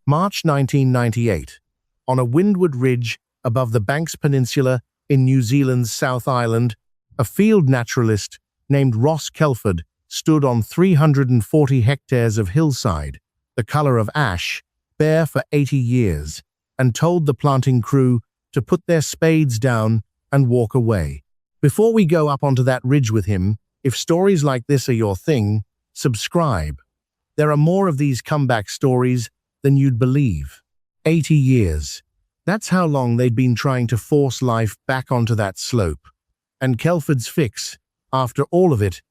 March 1998. On a windward ridge above the Banks Peninsula in New Zealand's South Island, a field naturalist named Ross Kelford stood on 340 hectares of hillside, the color of ash, bare for 80 years, and told the planting crew to put their spades down and walk away. Before we go up onto that ridge with him, if stories like this are your thing, subscribe. There are more of these comeback stories than you'd believe. 80 years. That's how long they'd been trying to force life back onto that slope. And Kelford's fix, after all of it,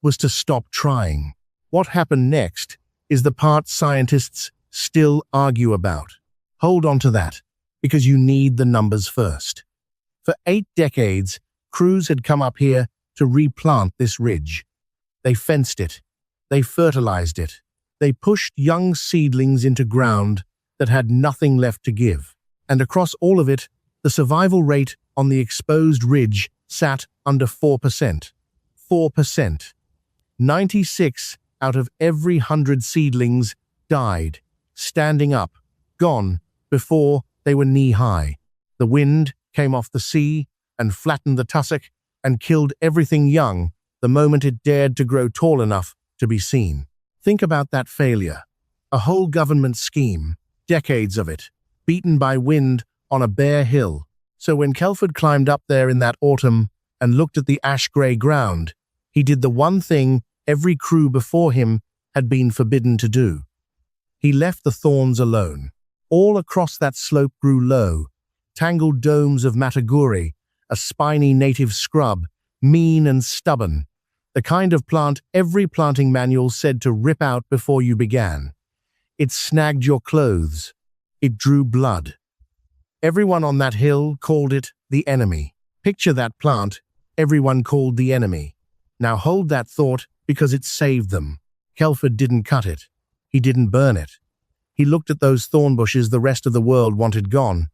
was to stop trying. What happened next is the part scientists still argue about. Hold on to that, because you need the numbers first. For 8 decades, crews had come up here to replant this ridge. They fenced it. They fertilized it. They pushed young seedlings into ground that had nothing left to give. And across all of it, the survival rate on the exposed ridge sat under 4%. 4%. 96 out of every 100 seedlings died, standing up, gone, before they were knee-high. The wind came off the sea and flattened the tussock and killed everything young the moment it dared to grow tall enough to be seen. Think about that failure. A whole government scheme, decades of it, beaten by wind on a bare hill. So when Kelford climbed up there in that autumn and looked at the ash-grey ground, he did the one thing every crew before him had been forbidden to do. He left the thorns alone. All across that slope grew low, tangled domes of mataguri, a spiny native scrub, mean and stubborn, the kind of plant every planting manual said to rip out before you began. It snagged your clothes. It drew blood. Everyone on that hill called it the enemy. Picture that plant everyone called the enemy. Now hold that thought because it saved them. Kelford didn't cut it. He didn't burn it. He looked at those thorn bushes the rest of the world wanted gone,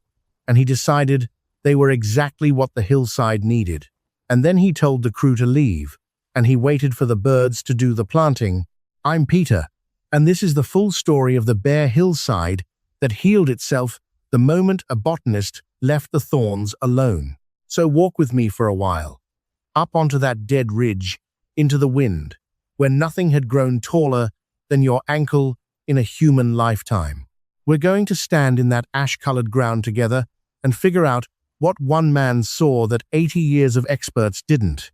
and he decided they were exactly what the hillside needed. And then he told the crew to leave, and he waited for the birds to do the planting. I'm Peter, and this is the full story of the bare hillside that healed itself the moment a botanist left the thorns alone. So walk with me for a while, up onto that dead ridge, into the wind, where nothing had grown taller than your ankle in a human lifetime. We're going to stand in that ash-colored ground together and figure out what one man saw that 80 years of experts didn't.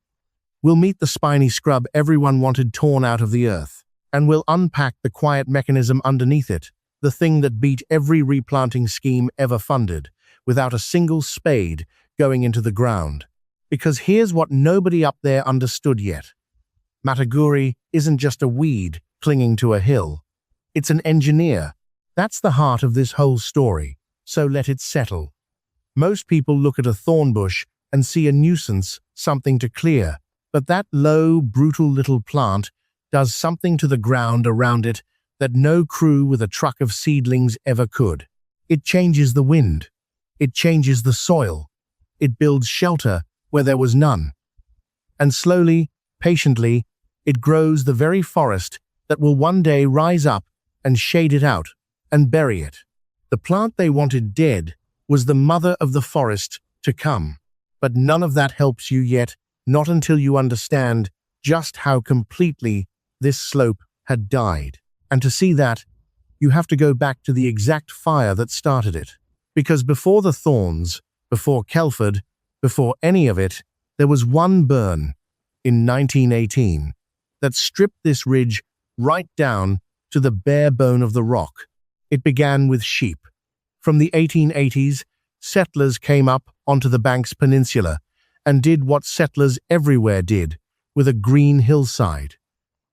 We'll meet the spiny scrub everyone wanted torn out of the earth, and we'll unpack the quiet mechanism underneath it, the thing that beat every replanting scheme ever funded, without a single spade going into the ground. Because here's what nobody up there understood yet. Mataguri isn't just a weed clinging to a hill. It's an engineer. That's the heart of this whole story, so let it settle. Most people look at a thorn bush and see a nuisance, something to clear, but that low, brutal little plant does something to the ground around it that no crew with a truck of seedlings ever could. It changes the wind. It changes the soil. It builds shelter where there was none. And slowly, patiently, it grows the very forest that will one day rise up and shade it out and bury it. The plant they wanted dead was the mother of the forest to come. But none of that helps you yet, not until you understand just how completely this slope had died. And to see that, you have to go back to the exact fire that started it. Because before the thorns, before Kelford, before any of it, there was one burn in 1918 that stripped this ridge right down to the bare bone of the rock. It began with sheep. From the 1880s, settlers came up onto the Banks Peninsula and did what settlers everywhere did with a green hillside.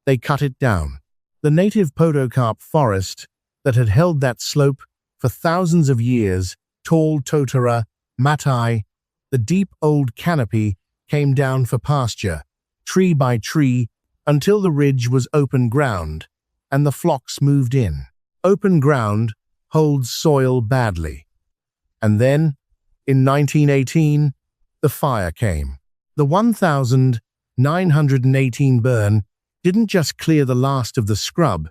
They cut it down. The native podocarp forest that had held that slope for thousands of years, tall totara, matai, the deep old canopy came down for pasture, tree by tree, until the ridge was open ground, and the flocks moved in. Open ground holds soil badly. And then, in 1918, the fire came. The 1918 burn didn't just clear the last of the scrub,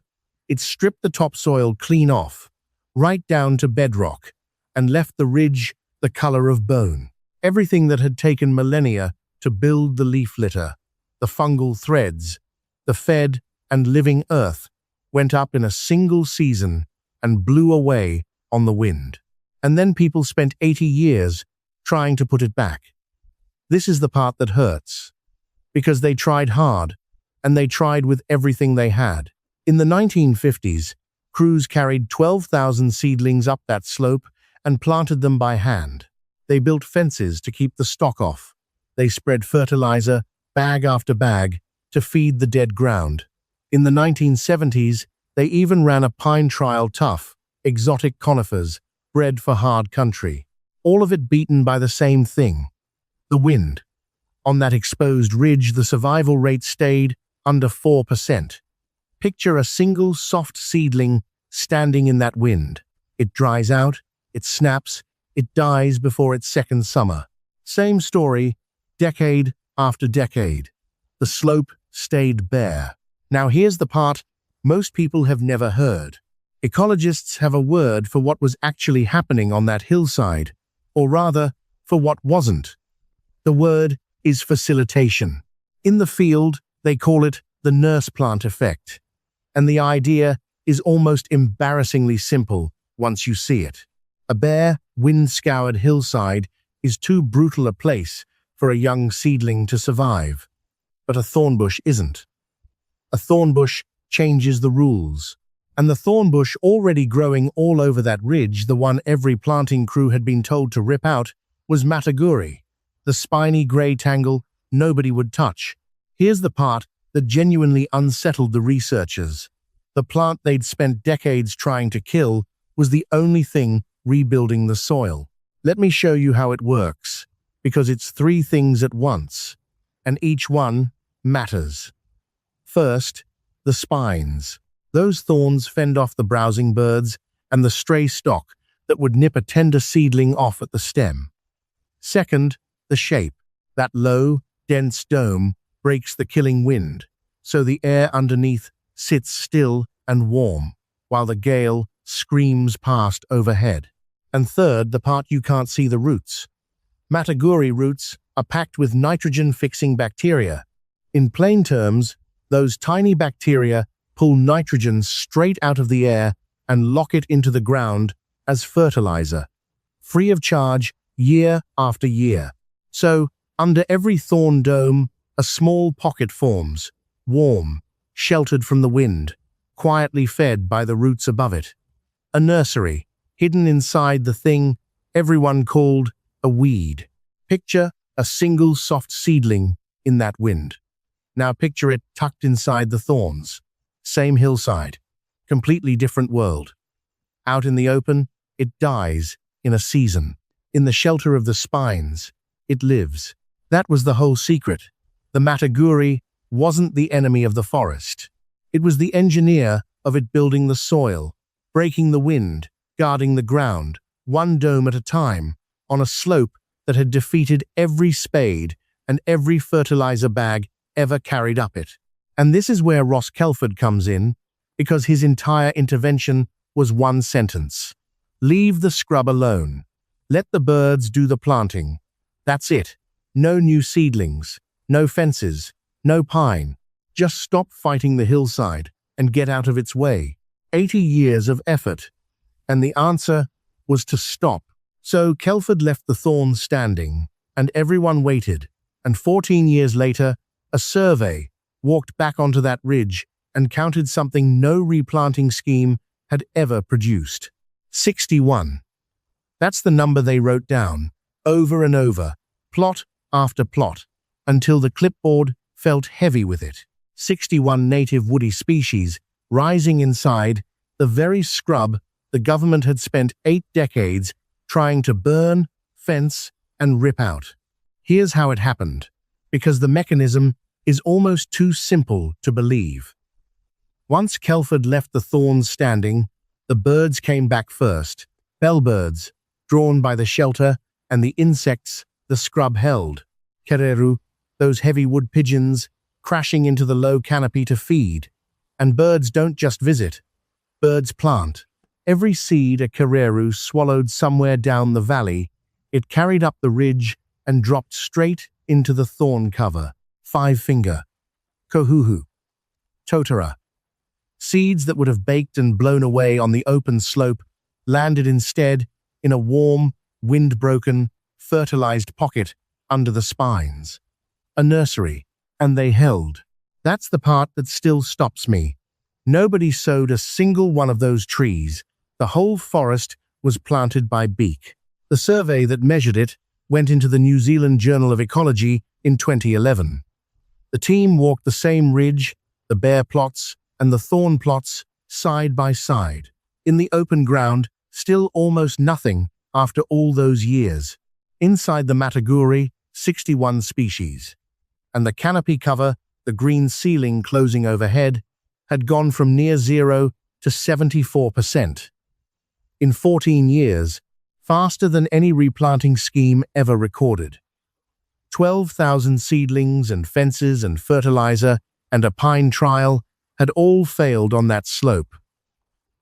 it stripped the topsoil clean off. right down to bedrock, and left the ridge the color of bone. Everything that had taken millennia to build the leaf litter, the fungal threads, the fed and living earth, went up in a single season and blew away on the wind. And then people spent 80 years trying to put it back. This is the part that hurts, because they tried hard, and they tried with everything they had. In the 1950s, crews carried 12,000 seedlings up that slope and planted them by hand. They built fences to keep the stock off. They spread fertilizer, bag after bag, to feed the dead ground. In the 1970s, they even ran a pine trial tough, exotic conifers, bred for hard country. All of it beaten by the same thing: the wind. On that exposed ridge, the survival rate stayed under 4%. Picture a single soft seedling standing in that wind. It dries out, it snaps, it dies before its second summer. Same story, decade after decade. The slope stayed bare. Now here's the part most people have never heard. Ecologists have a word for what was actually happening on that hillside, or rather, for what wasn't. The word is facilitation. In the field, they call it the nurse plant effect. And the idea is almost embarrassingly simple once you see it. A bare, wind-scoured hillside is too brutal a place for a young seedling to survive. But a thornbush isn't. A thornbush changes the rules. And the thornbush already growing all over that ridge, the one every planting crew had been told to rip out, was mataguri, the spiny grey tangle nobody would touch. Here's the part that genuinely unsettled the researchers. The plant they'd spent decades trying to kill was the only thing rebuilding the soil. Let me show you how it works, because it's three things at once, and each one matters. First, the spines. Those thorns fend off the browsing birds and the stray stock that would nip a tender seedling off at the stem. Second, the shape. That low, dense dome breaks the killing wind, so the air underneath sits still and warm, while the gale screams past overhead. And third, the part you can't see, the roots. Mataguri roots are packed with nitrogen-fixing bacteria. In plain terms, those tiny bacteria pull nitrogen straight out of the air and lock it into the ground as fertilizer, free of charge year after year. So, under every thorn dome, a small pocket forms, warm, sheltered from the wind, quietly fed by the roots above it. A nursery, hidden inside the thing everyone called a weed. Picture a single soft seedling in that wind. Now picture it tucked inside the thorns. Same hillside, completely different world. Out in the open, it dies in a season. In the shelter of the spines, it lives. That was the whole secret. The mataguri wasn't the enemy of the forest. It was the engineer of it, building the soil, breaking the wind, guarding the ground, one dome at a time, on a slope that had defeated every spade and every fertilizer bag ever carried up it. And this is where Ross Kelford comes in, because his entire intervention was one sentence: leave the scrub alone. Let the birds do the planting. That's it. No new seedlings, no fences, no pine. Just stop fighting the hillside and get out of its way. 80 years of effort. And the answer was to stop. So Kelford left the thorns standing, and everyone waited. And 14 years later, a survey walked back onto that ridge and counted something no replanting scheme had ever produced. 61. That's the number they wrote down, over and over, plot after plot, until the clipboard felt heavy with it. 61 native woody species rising inside the very scrub the government had spent 8 decades trying to burn, fence, and rip out. Here's how it happened, because the mechanism is almost too simple to believe. Once Kelford left the thorns standing, the birds came back first. Bellbirds, drawn by the shelter, and the insects the scrub held. Kereru, those heavy wood pigeons, crashing into the low canopy to feed. And birds don't just visit. Birds plant. Every seed a Kereru swallowed somewhere down the valley, it carried up the ridge and dropped straight into the thorn cover. 5-finger. Kohuhu. Totara. Seeds that would have baked and blown away on the open slope landed instead in a warm, wind-broken, fertilized pocket under the spines. A nursery, and they held. That's the part that still stops me. Nobody sowed a single one of those trees. The whole forest was planted by beak. The survey that measured it went into the New Zealand Journal of Ecology in 2011. The team walked the same ridge, the bare plots, and the thorn plots side by side. In the open ground, still almost nothing after all those years. Inside the Mataguri, 61 species. And the canopy cover, the green ceiling closing overhead, had gone from near zero to 74%. In 14 years, faster than any replanting scheme ever recorded. 12,000 seedlings and fences and fertilizer and a pine trial had all failed on that slope.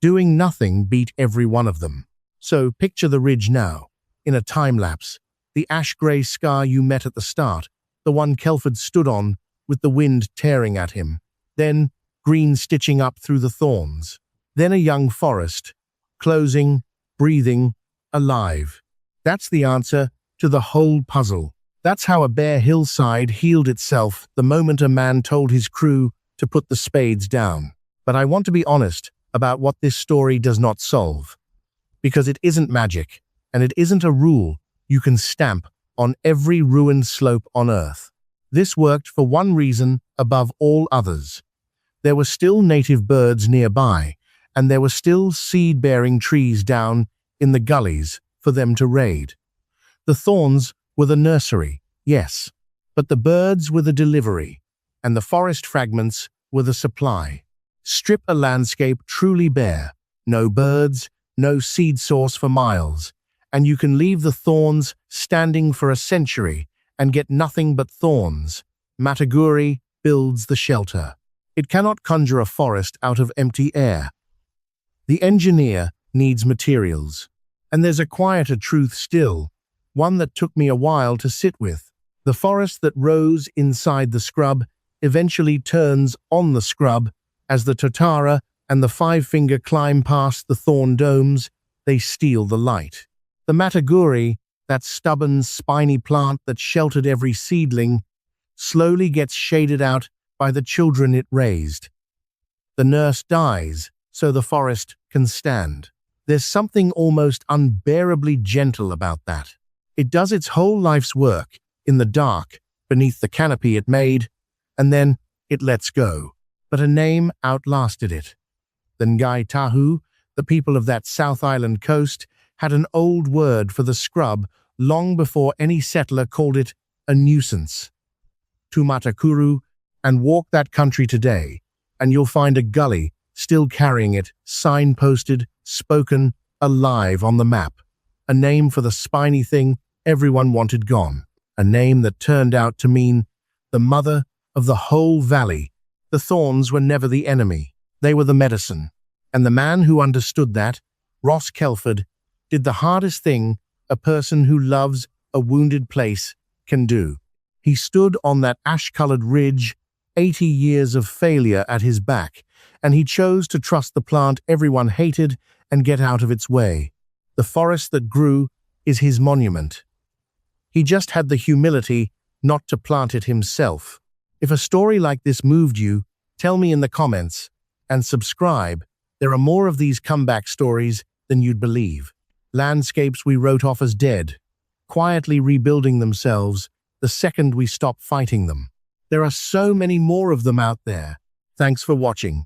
Doing nothing beat every one of them. So picture the ridge now, in a time-lapse, the ash-grey scar you met at the start, the one Kelford stood on with the wind tearing at him, then green stitching up through the thorns, then a young forest, closing, breathing, alive. That's the answer to the whole puzzle. That's how a bare hillside healed itself the moment a man told his crew to put the spades down. But I want to be honest about what this story does not solve. Because it isn't magic, and it isn't a rule you can stamp on every ruined slope on Earth. This worked for one reason above all others. There were still native birds nearby, and there were still seed-bearing trees down in the gullies for them to raid. The thorns were the nursery, yes, but the birds were the delivery, and the forest fragments were the supply. Strip a landscape truly bare, no birds, no seed source for miles, and you can leave the thorns standing for a century and get nothing but thorns. Mataguri builds the shelter. It cannot conjure a forest out of empty air. The engineer needs materials. And there's a quieter truth still, one that took me a while to sit with. The forest that rose inside the scrub eventually turns on the scrub as the Totara and the 5-finger climb past the thorn domes. They steal the light. The Mataguri, that stubborn, spiny plant that sheltered every seedling, slowly gets shaded out by the children it raised. The nurse dies, so the forest can stand. There's something almost unbearably gentle about that. It does its whole life's work in the dark, beneath the canopy it made, and then it lets go. But a name outlasted it. The Ngai Tahu, the people of that South Island coast, had an old word for the scrub long before any settler called it a nuisance. Tumatakuru, and walk that country today, and you'll find a gully still carrying it, signposted, spoken, alive on the map. A name for the spiny thing everyone wanted gone. A name that turned out to mean the mother of the whole valley. The thorns were never the enemy. They were the medicine. And the man who understood that, Ross Kelford, did the hardest thing a person who loves a wounded place can do. He stood on that ash-colored ridge, 80 years of failure at his back, and he chose to trust the plant everyone hated and get out of its way. The forest that grew is his monument. He just had the humility not to plant it himself. If a story like this moved you, tell me in the comments, and subscribe. There are more of these comeback stories than you'd believe. Landscapes we wrote off as dead, quietly rebuilding themselves the second we stop fighting them. There are so many more of them out there. Thanks for watching.